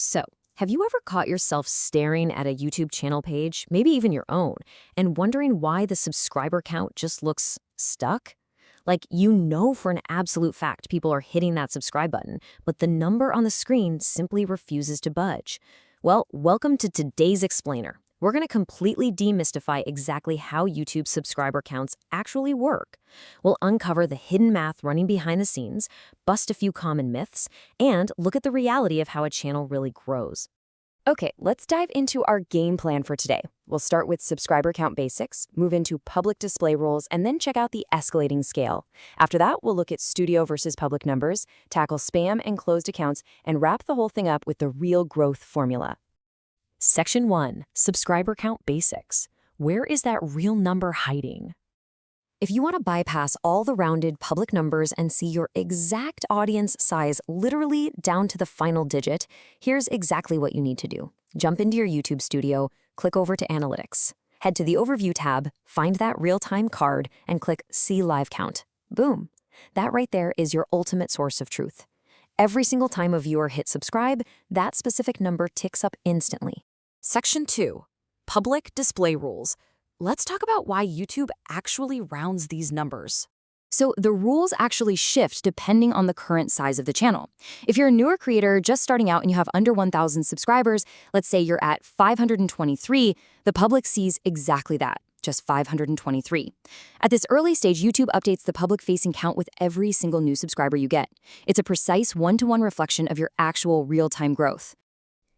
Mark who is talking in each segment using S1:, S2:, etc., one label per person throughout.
S1: So, have you ever caught yourself staring at a YouTube channel page, maybe even your own, and wondering why the subscriber count just looks stuck? Like, you know for an absolute fact people are hitting that subscribe button, but the number on the screen simply refuses to budge. Well, welcome to today's explainer. We're going to completely demystify exactly how YouTube subscriber counts actually work. We'll uncover the hidden math running behind the scenes, bust a few common myths, and look at the reality of how a channel really grows.
S2: Okay, let's dive into our game plan for today. We'll start with subscriber count basics, move into public display rules, and then check out the escalating scale. After that, we'll look at studio versus public numbers, tackle spam and closed accounts, and wrap the whole thing up with the real growth formula.
S1: Section 1. Subscriber Count Basics. Where is that real number hiding? If you want to bypass all the rounded public numbers and see your exact audience size literally down to the final digit, here's exactly what you need to do. Jump into your YouTube studio, click over to Analytics. Head to the Overview tab, find that real-time card, and click See Live Count. Boom! That right there is your ultimate source of truth. Every single time a viewer hits subscribe, that specific number ticks up instantly. Section 2. Public Display Rules. Let's talk about why YouTube actually rounds these numbers.
S2: So the rules actually shift depending on the current size of the channel. If you're a newer creator just starting out and you have under 1,000 subscribers, let's say you're at 523, the public sees exactly that, just 523. At this early stage, YouTube updates the public-facing count with every single new subscriber you get. It's a precise one-to-one reflection of your actual real-time growth.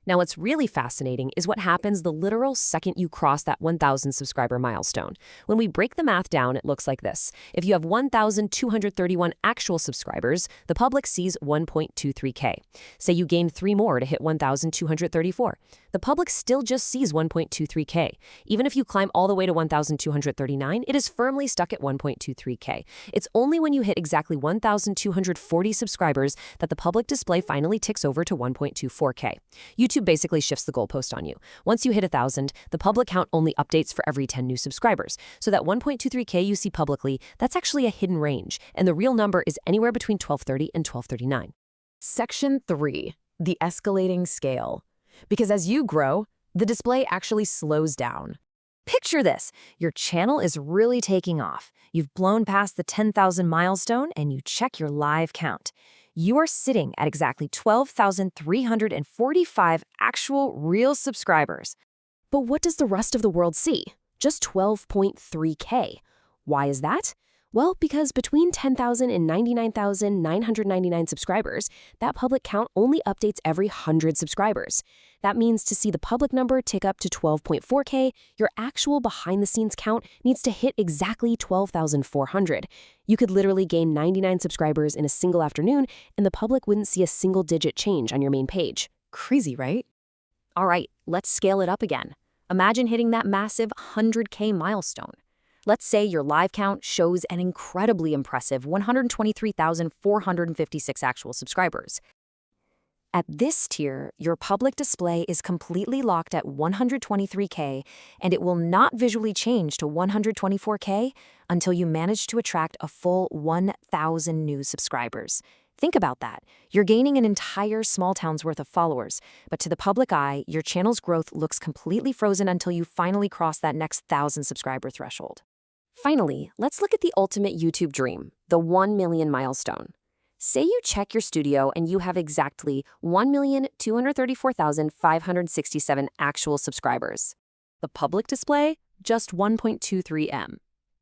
S1: Now, what's really fascinating is what happens the literal second you cross that 1,000 subscriber milestone. When we break the math down, it looks like this. If you have 1,231 actual subscribers, the public sees 1.23K. Say you gain 3 more to hit 1,234. The public still just sees 1.23K. Even if you climb all the way to 1,239, it is firmly stuck at 1.23K. It's only when you hit exactly 1,240 subscribers that the public display finally ticks over to 1.24K. YouTube basically shifts the goalpost on you. Once you hit 1,000, the public count only updates for every 10 new subscribers. So that 1.23K you see publicly, that's actually a hidden range, and the real number is anywhere between 1,230 and 1,239.
S2: Section 3. The escalating scale. Because as you grow, the display actually slows down. Picture this. Your channel is really taking off. You've blown past the 10,000 milestone and you check your live count. You are sitting at exactly 12,345 actual real subscribers. But what does the rest of the world see? Just 12.3K. Why is that? Well, because between 10,000 and 99,999 subscribers, that public count only updates every 100 subscribers. That means to see the public number tick up to 12.4K, your actual behind-the-scenes count needs to hit exactly 12,400. You could literally gain 99 subscribers in a single afternoon, and the public wouldn't see a single-digit change on your main page. Crazy, right? All right, let's scale it up again. Imagine hitting that massive 100K milestone. Let's say your live count shows an incredibly impressive 123,456 actual subscribers. At this tier, your public display is completely locked at 123K, and it will not visually change to 124K until you manage to attract a full 1,000 new subscribers. Think about that. You're gaining an entire small town's worth of followers, but to the public eye, your channel's growth looks completely frozen until you finally cross that next 1,000 subscriber threshold. Finally, let's look at the ultimate YouTube dream, the 1 million milestone. Say you check your studio and you have exactly 1,234,567 actual subscribers. The public display, just 1.23M.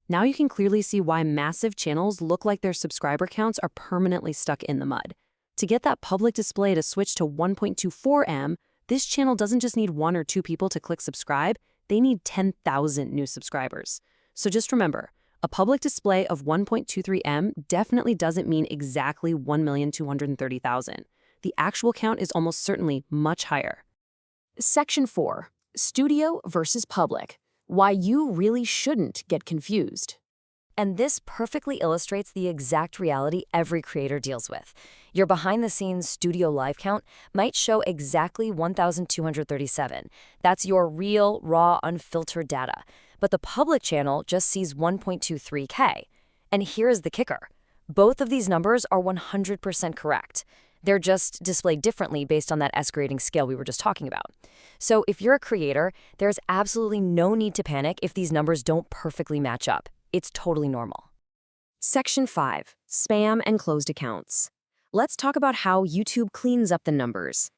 S2: Now you can clearly see why massive channels look like their subscriber counts are permanently stuck in the mud. To get that public display to switch to 1.24M, this channel doesn't just need 1 or 2 people to click subscribe, they need 10,000 new subscribers. So just remember, a public display of 1.23M definitely doesn't mean exactly 1,230,000. The actual count is almost certainly much higher. Section 4. Studio versus public. Why you really shouldn't get confused. And this perfectly illustrates the exact reality every creator deals with. Your behind-the-scenes studio live count might show exactly 1,237. That's your real, raw, unfiltered data. But the public channel just sees 1.23K. And here's the kicker. Both of these numbers are 100% correct. They're just displayed differently based on that escalating scale we were just talking about. So if you're a creator, there's absolutely no need to panic if these numbers don't perfectly match up. It's totally normal. Section 5. Spam and closed accounts. Let's talk about how YouTube cleans up the numbers.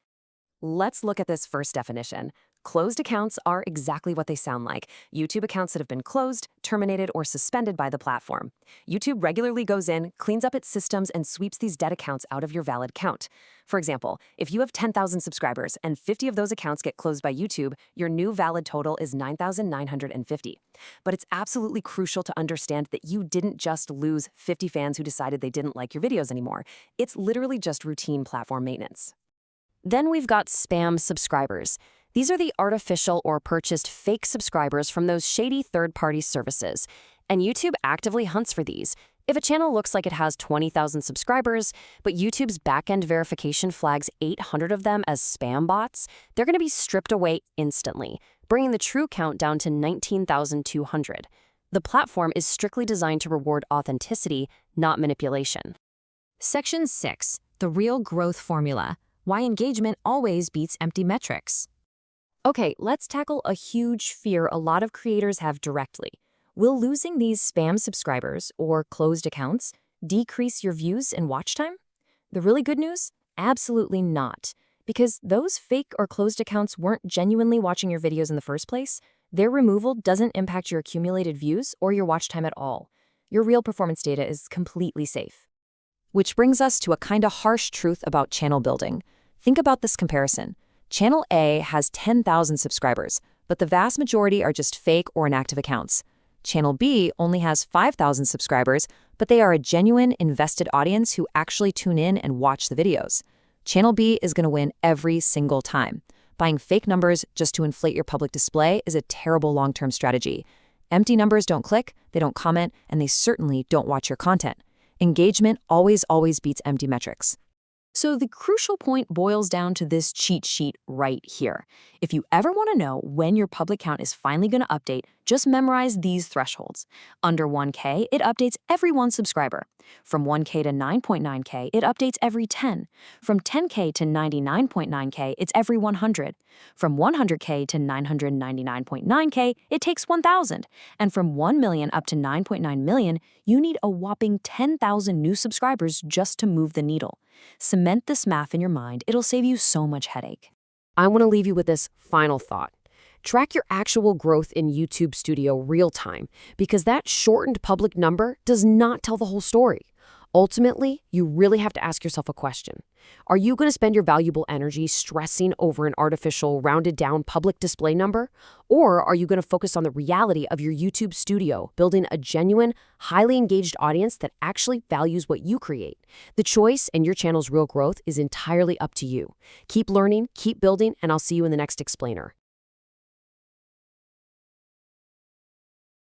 S2: Let's look at this first definition. Closed accounts are exactly what they sound like. YouTube accounts that have been closed, terminated, or suspended by the platform. YouTube regularly goes in, cleans up its systems, and sweeps these dead accounts out of your valid count. For example, if you have 10,000 subscribers and 50 of those accounts get closed by YouTube, your new valid total is 9,950. But it's absolutely crucial to understand that you didn't just lose 50 fans who decided they didn't like your videos anymore. It's literally just routine platform maintenance. Then we've got spam subscribers. These are the artificial or purchased fake subscribers from those shady third-party services. And YouTube actively hunts for these. If a channel looks like it has 20,000 subscribers, but YouTube's back-end verification flags 800 of them as spam bots, they're going to be stripped away instantly, bringing the true count down to 19,200. The platform is strictly designed to reward authenticity, not manipulation. Section 6. The real growth formula. Why engagement always beats empty metrics. Okay, let's tackle a huge fear a lot of creators have directly. Will losing these spam subscribers, or closed accounts, decrease your views and watch time? The really good news? Absolutely not. Because those fake or closed accounts weren't genuinely watching your videos in the first place, their removal doesn't impact your accumulated views or your watch time at all. Your real performance data is completely safe. Which brings us to a kinda harsh truth about channel building. Think about this comparison. Channel A has 10,000 subscribers, but the vast majority are just fake or inactive accounts. Channel B only has 5,000 subscribers, but they are a genuine, invested audience who actually tune in and watch the videos. Channel B is going to win every single time. Buying fake numbers just to inflate your public display is a terrible long-term strategy. Empty numbers don't click, they don't comment, and they certainly don't watch your content. Engagement always beats empty metrics. So the crucial point boils down to this cheat sheet right here. If you ever want to know when your public count is finally going to update, just memorize these thresholds. Under 1K, it updates every 1 subscriber. From 1K to 9.9K, it updates every 10. From 10K to 99.9K, it's every 100. From 100K to 999.9K, it takes 1,000. And from 1 million up to 9.9 million, you need a whopping 10,000 new subscribers just to move the needle. Cement this math in your mind. It'll save you so much headache.
S1: I want to leave you with this final thought. Track your actual growth in YouTube Studio real time, because that shortened public number does not tell the whole story. Ultimately, you really have to ask yourself a question. Are you going to spend your valuable energy stressing over an artificial, rounded-down public display number? Or are you going to focus on the reality of your YouTube Studio, building a genuine, highly engaged audience that actually values what you create? The choice and your channel's real growth is entirely up to you. Keep learning, keep building, and I'll see you in the next explainer.